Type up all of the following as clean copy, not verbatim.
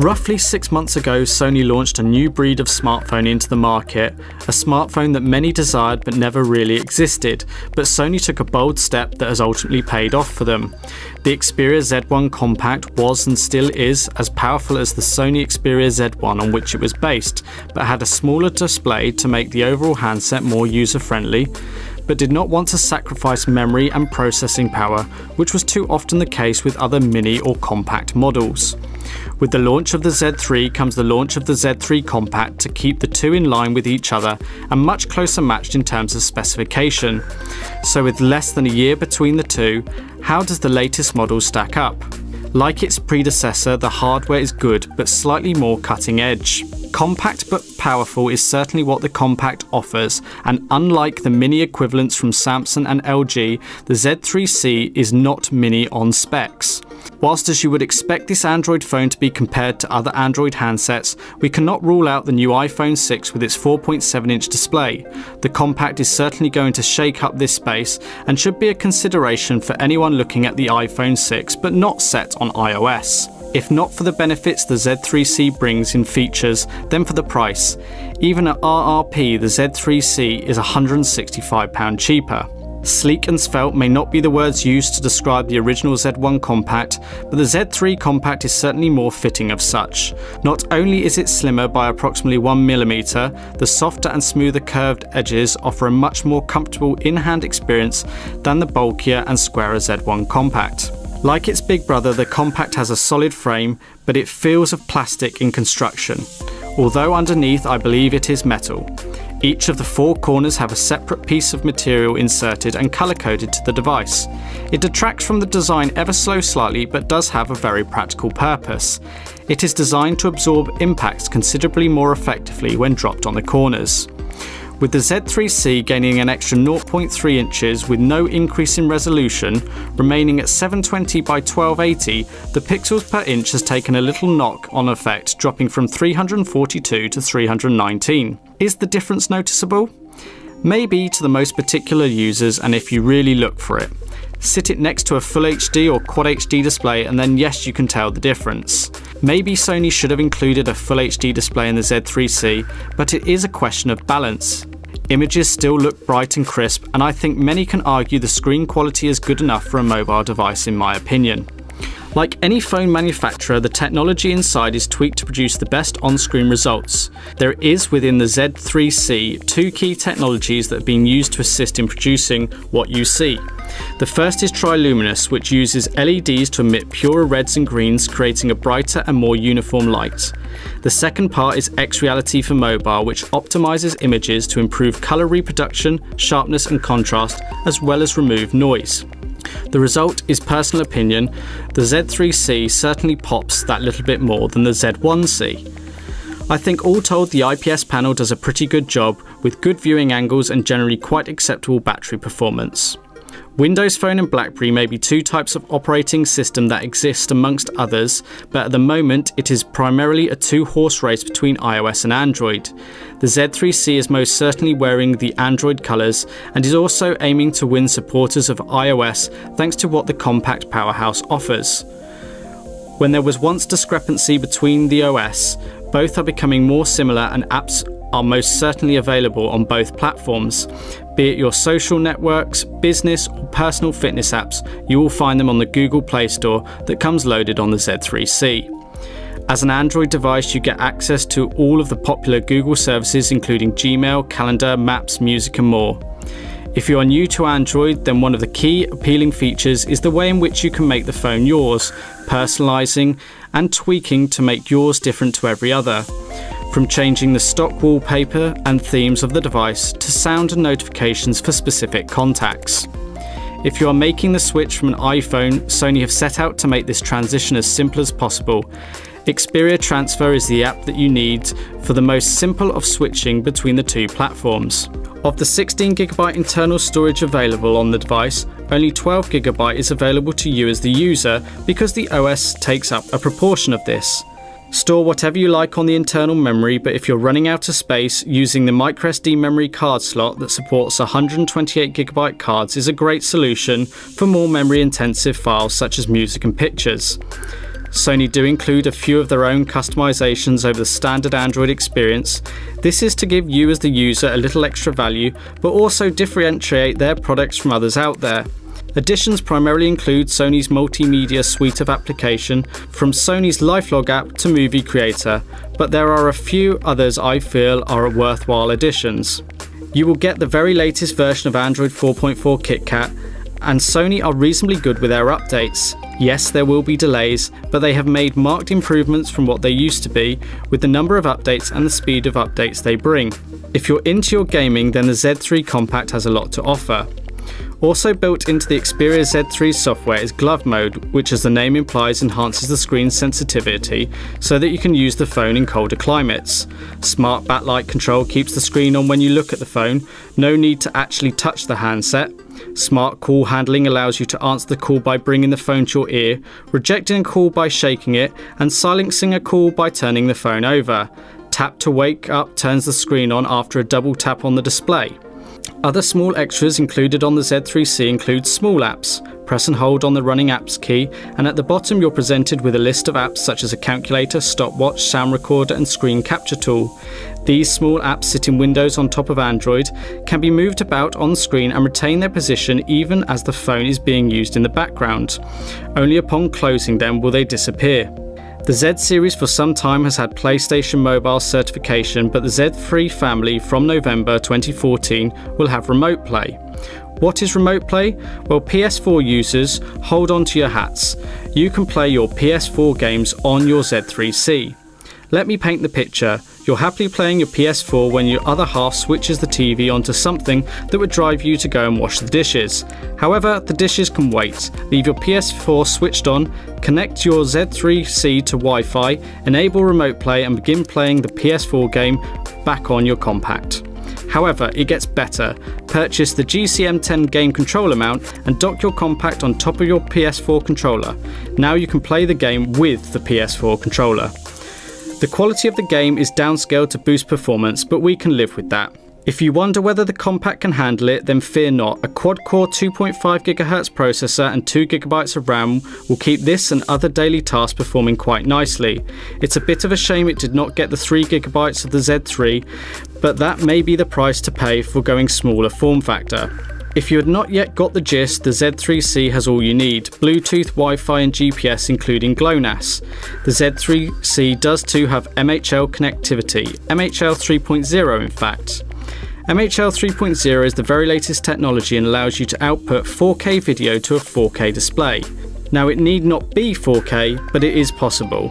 Roughly 6 months ago, Sony launched a new breed of smartphone into the market, a smartphone that many desired but never really existed, but Sony took a bold step that has ultimately paid off for them. The Xperia Z1 Compact was and still is as powerful as the Sony Xperia Z1 on which it was based, but had a smaller display to make the overall handset more user-friendly, but did not want to sacrifice memory and processing power, which was too often the case with other mini or compact models. With the launch of the Z3 comes the launch of the Z3 Compact to keep the two in line with each other and much closer matched in terms of specification. So with less than a year between the two, how does the latest model stack up? Like its predecessor, the hardware is good but slightly more cutting edge. Compact but powerful is certainly what the Compact offers, and unlike the mini equivalents from Samsung and LG, the Z3C is not mini on specs. Whilst as you would expect this Android phone to be compared to other Android handsets, we cannot rule out the new iPhone 6 with its 4.7-inch display. The Compact is certainly going to shake up this space and should be a consideration for anyone looking at the iPhone 6 but not set on iOS. If not for the benefits the Z3C brings in features, then for the price. Even at RRP, the Z3C is £165 cheaper. Sleek and svelte may not be the words used to describe the original Z1 Compact, but the Z3 Compact is certainly more fitting of such. Not only is it slimmer by approximately 1mm, the softer and smoother curved edges offer a much more comfortable in-hand experience than the bulkier and squarer Z1 Compact. Like its big brother, the Compact has a solid frame, but it feels of plastic in construction, although underneath I believe it is metal. Each of the four corners have a separate piece of material inserted and colour-coded to the device. It detracts from the design ever so slightly but does have a very practical purpose. It is designed to absorb impacts considerably more effectively when dropped on the corners. With the Z3C gaining an extra 0.3 inches with no increase in resolution, remaining at 720 by 1280, the pixels per inch has taken a little knock-on effect, dropping from 342 to 319. Is the difference noticeable? Maybe to the most particular users and if you really look for it. Sit it next to a Full HD or Quad HD display and then yes, you can tell the difference. Maybe Sony should have included a Full HD display in the Z3C, but it is a question of balance. Images still look bright and crisp, and I think many can argue the screen quality is good enough for a mobile device in my opinion. Like any phone manufacturer, the technology inside is tweaked to produce the best on-screen results. There is within the Z3C two key technologies that have been used to assist in producing what you see. The first is Triluminous, which uses LEDs to emit purer reds and greens, creating a brighter and more uniform light. The second part is X-Reality for mobile, which optimizes images to improve color reproduction, sharpness and contrast, as well as remove noise. The result is personal opinion. The Z3C certainly pops that little bit more than the Z1C. I think all told the IPS panel does a pretty good job with good viewing angles and generally quite acceptable battery performance. Windows Phone and BlackBerry may be two types of operating system that exist amongst others, but at the moment it is primarily a two-horse race between iOS and Android. The Z3C is most certainly wearing the Android colours and is also aiming to win supporters of iOS thanks to what the compact powerhouse offers. When there was once discrepancy between the OS, both are becoming more similar and apps are most certainly available on both platforms. Be it your social networks, business or personal fitness apps, you will find them on the Google Play Store that comes loaded on the Z3C. As an Android device, you get access to all of the popular Google services including Gmail, Calendar, Maps, Music and more. If you are new to Android, then one of the key appealing features is the way in which you can make the phone yours, personalising and tweaking to make yours different to every other. From changing the stock wallpaper and themes of the device to sound and notifications for specific contacts. If you are making the switch from an iPhone, Sony have set out to make this transition as simple as possible. Xperia Transfer is the app that you need for the most simple of switching between the two platforms. Of the 16GB internal storage available on the device, only 12GB is available to you as the user because the OS takes up a proportion of this. Store whatever you like on the internal memory, but if you're running out of space, using the microSD memory card slot that supports 128GB cards is a great solution for more memory intensive files such as music and pictures. Sony do include a few of their own customizations over the standard Android experience. This is to give you as the user a little extra value, but also differentiate their products from others out there. Additions primarily include Sony's multimedia suite of application, from Sony's LifeLog app to Movie Creator, but there are a few others I feel are worthwhile additions. You will get the very latest version of Android 4.4 KitKat, and Sony are reasonably good with their updates. Yes, there will be delays, but they have made marked improvements from what they used to be, with the number of updates and the speed of updates they bring. If you're into your gaming, then the Z3 Compact has a lot to offer. Also built into the Xperia Z3 software is Glove Mode, which as the name implies enhances the screen's sensitivity so that you can use the phone in colder climates. Smart backlight control keeps the screen on when you look at the phone, no need to actually touch the handset. Smart call handling allows you to answer the call by bringing the phone to your ear, rejecting a call by shaking it, and silencing a call by turning the phone over. Tap to wake up turns the screen on after a double tap on the display. Other small extras included on the Z3C include small apps. Press and hold on the running apps key, and at the bottom you're presented with a list of apps such as a calculator, stopwatch, sound recorder and screen capture tool. These small apps sit in windows on top of Android, can be moved about on screen and retain their position even as the phone is being used in the background. Only upon closing them will they disappear. The Z series for some time has had PlayStation Mobile certification, but the Z3 family from November 2014 will have Remote Play. What is Remote Play? Well, PS4 users, hold on to your hats. You can play your PS4 games on your Z3C. Let me paint the picture. You're happily playing your PS4 when your other half switches the TV onto something that would drive you to go and wash the dishes. However, the dishes can wait. Leave your PS4 switched on, connect your Z3C to Wi-Fi, enable Remote Play and begin playing the PS4 game back on your compact. However, it gets better. Purchase the GCM10 game controller mount and dock your compact on top of your PS4 controller. Now you can play the game with the PS4 controller. The quality of the game is downscaled to boost performance, but we can live with that. If you wonder whether the compact can handle it, then fear not. A quad-core 2.5 GHz processor and 2 GB of RAM will keep this and other daily tasks performing quite nicely. It's a bit of a shame it did not get the 3 GB of the Z3, but that may be the price to pay for going smaller form factor. If you had not yet got the gist, the Z3C has all you need: Bluetooth, Wi-Fi and GPS including GLONASS. The Z3C does too have MHL connectivity, MHL 3.0 in fact. MHL 3.0 is the very latest technology and allows you to output 4K video to a 4K display. Now it need not be 4K, but it is possible.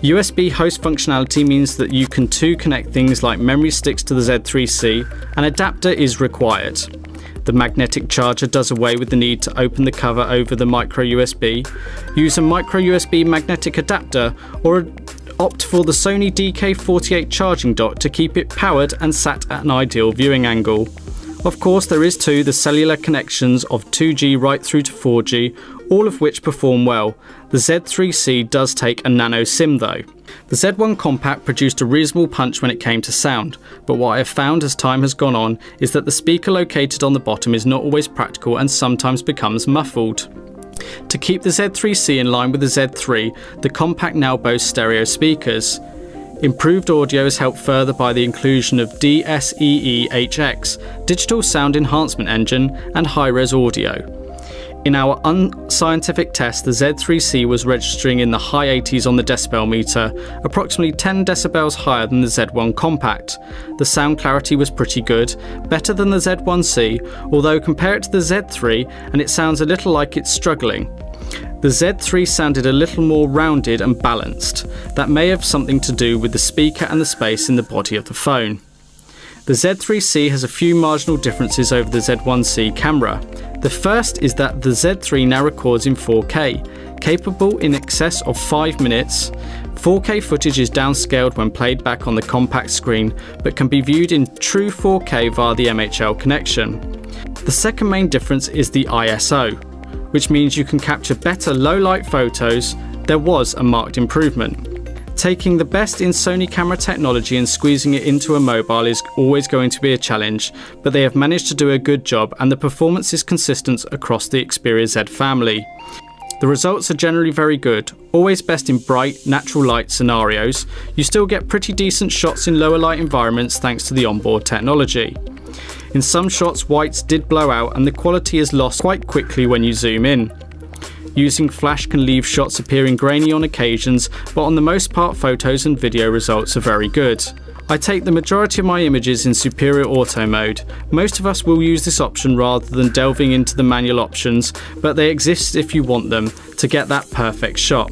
USB host functionality means that you can too connect things like memory sticks to the Z3C. An adapter is required. The magnetic charger does away with the need to open the cover over the micro USB. Use a micro USB magnetic adapter or opt for the Sony DK48 charging dock to keep it powered and sat at an ideal viewing angle. Of course, there is too the cellular connections of 2G right through to 4G, all of which perform well. The Z3C does take a nano SIM though. The Z1 Compact produced a reasonable punch when it came to sound, but what I have found as time has gone on is that the speaker located on the bottom is not always practical and sometimes becomes muffled. To keep the Z3C in line with the Z3, the Compact now boasts stereo speakers. Improved audio is helped further by the inclusion of DSEE-HX, Digital Sound Enhancement Engine, and high-res audio. In our unscientific test, the Z3C was registering in the high 80s on the decibel meter, approximately 10 decibels higher than the Z1 Compact. The sound clarity was pretty good, better than the Z1C, although compare it to the Z3 and it sounds a little like it's struggling. The Z3 sounded a little more rounded and balanced. That may have something to do with the speaker and the space in the body of the phone. The Z3C has a few marginal differences over the Z1C camera. The first is that the Z3 now records in 4K, capable in excess of 5 minutes. 4K footage is downscaled when played back on the compact screen, but can be viewed in true 4K via the MHL connection. The second main difference is the ISO, which means you can capture better low-light photos. There was a marked improvement. Taking the best in Sony camera technology and squeezing it into a mobile is always going to be a challenge, but they have managed to do a good job and the performance is consistent across the Xperia Z family. The results are generally very good, always best in bright, natural light scenarios. You still get pretty decent shots in lower light environments thanks to the onboard technology. In some shots, whites did blow out and the quality is lost quite quickly when you zoom in. Using flash can leave shots appearing grainy on occasions, but on the most part photos and video results are very good. I take the majority of my images in superior auto mode. Most of us will use this option rather than delving into the manual options, but they exist if you want them to get that perfect shot.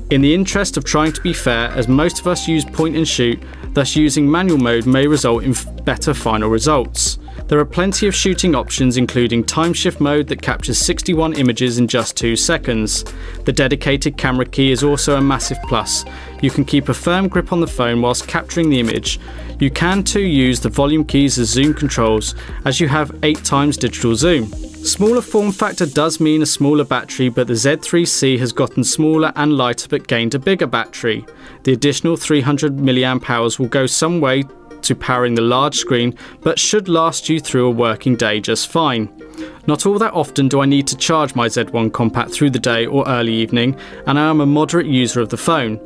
In the interest of trying to be fair, as most of us use point and shoot, thus using manual mode may result in better final results. There are plenty of shooting options, including time shift mode that captures 61 images in just 2 seconds. The dedicated camera key is also a massive plus. You can keep a firm grip on the phone whilst capturing the image. You can too use the volume keys as zoom controls, as you have 8x digital zoom. Smaller form factor does mean a smaller battery, but the Z3C has gotten smaller and lighter but gained a bigger battery. The additional 300 mAh will go some way to powering the large screen, but should last you through a working day just fine. Not all that often do I need to charge my Z1 Compact through the day or early evening, and I am a moderate user of the phone.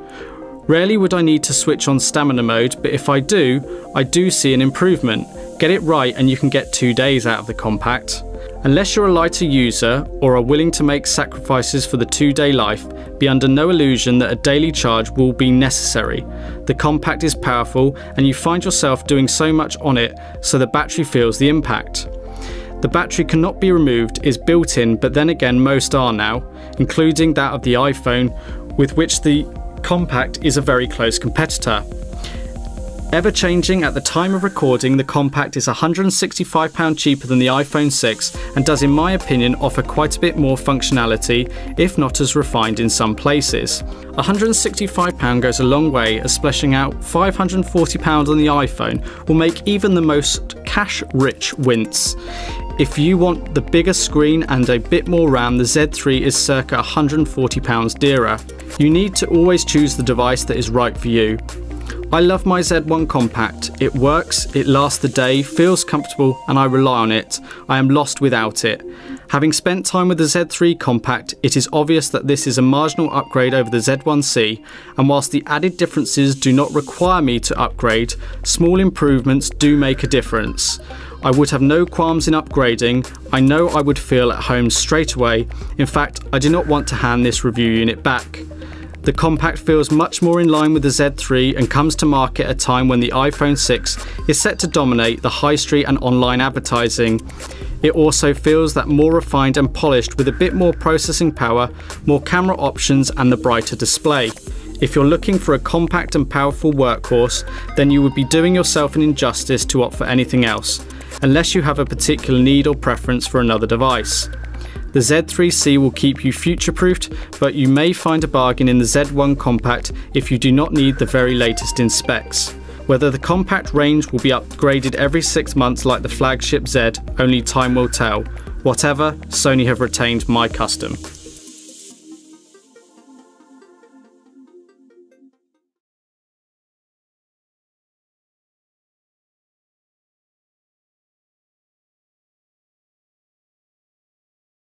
Rarely would I need to switch on stamina mode, but if I do see an improvement. Get it right and you can get 2 days out of the Compact. Unless you're a lighter user or are willing to make sacrifices for the 2-day life, be under no illusion that a daily charge will be necessary. The Compact is powerful and you find yourself doing so much on it so the battery feels the impact. The battery cannot be removed, is built in, but then again most are now, including that of the iPhone, with which the Compact is a very close competitor. Ever changing, at the time of recording, the Compact is £165 cheaper than the iPhone 6 and does, in my opinion, offer quite a bit more functionality, if not as refined in some places. £165 goes a long way, as splashing out £540 on the iPhone will make even the most cash-rich wince. If you want the bigger screen and a bit more RAM, the Z3 is circa £140 dearer. You need to always choose the device that is right for you. I love my Z1 Compact. It works, it lasts the day, feels comfortable, and I rely on it. I am lost without it. Having spent time with the Z3 Compact, it is obvious that this is a marginal upgrade over the Z1C, and whilst the added differences do not require me to upgrade, small improvements do make a difference. I would have no qualms in upgrading. I know I would feel at home straight away. In fact, I do not want to hand this review unit back. The Compact feels much more in line with the Z3 and comes to market at a time when the iPhone 6 is set to dominate the high street and online advertising. It also feels that more refined and polished, with a bit more processing power, more camera options and the brighter display. If you're looking for a compact and powerful workhorse, then you would be doing yourself an injustice to opt for anything else, unless you have a particular need or preference for another device. The Z3C will keep you future-proofed, but you may find a bargain in the Z1 Compact if you do not need the very latest in specs. Whether the compact range will be upgraded every 6 months like the flagship Z, only time will tell. Whatever, Sony have retained my custom.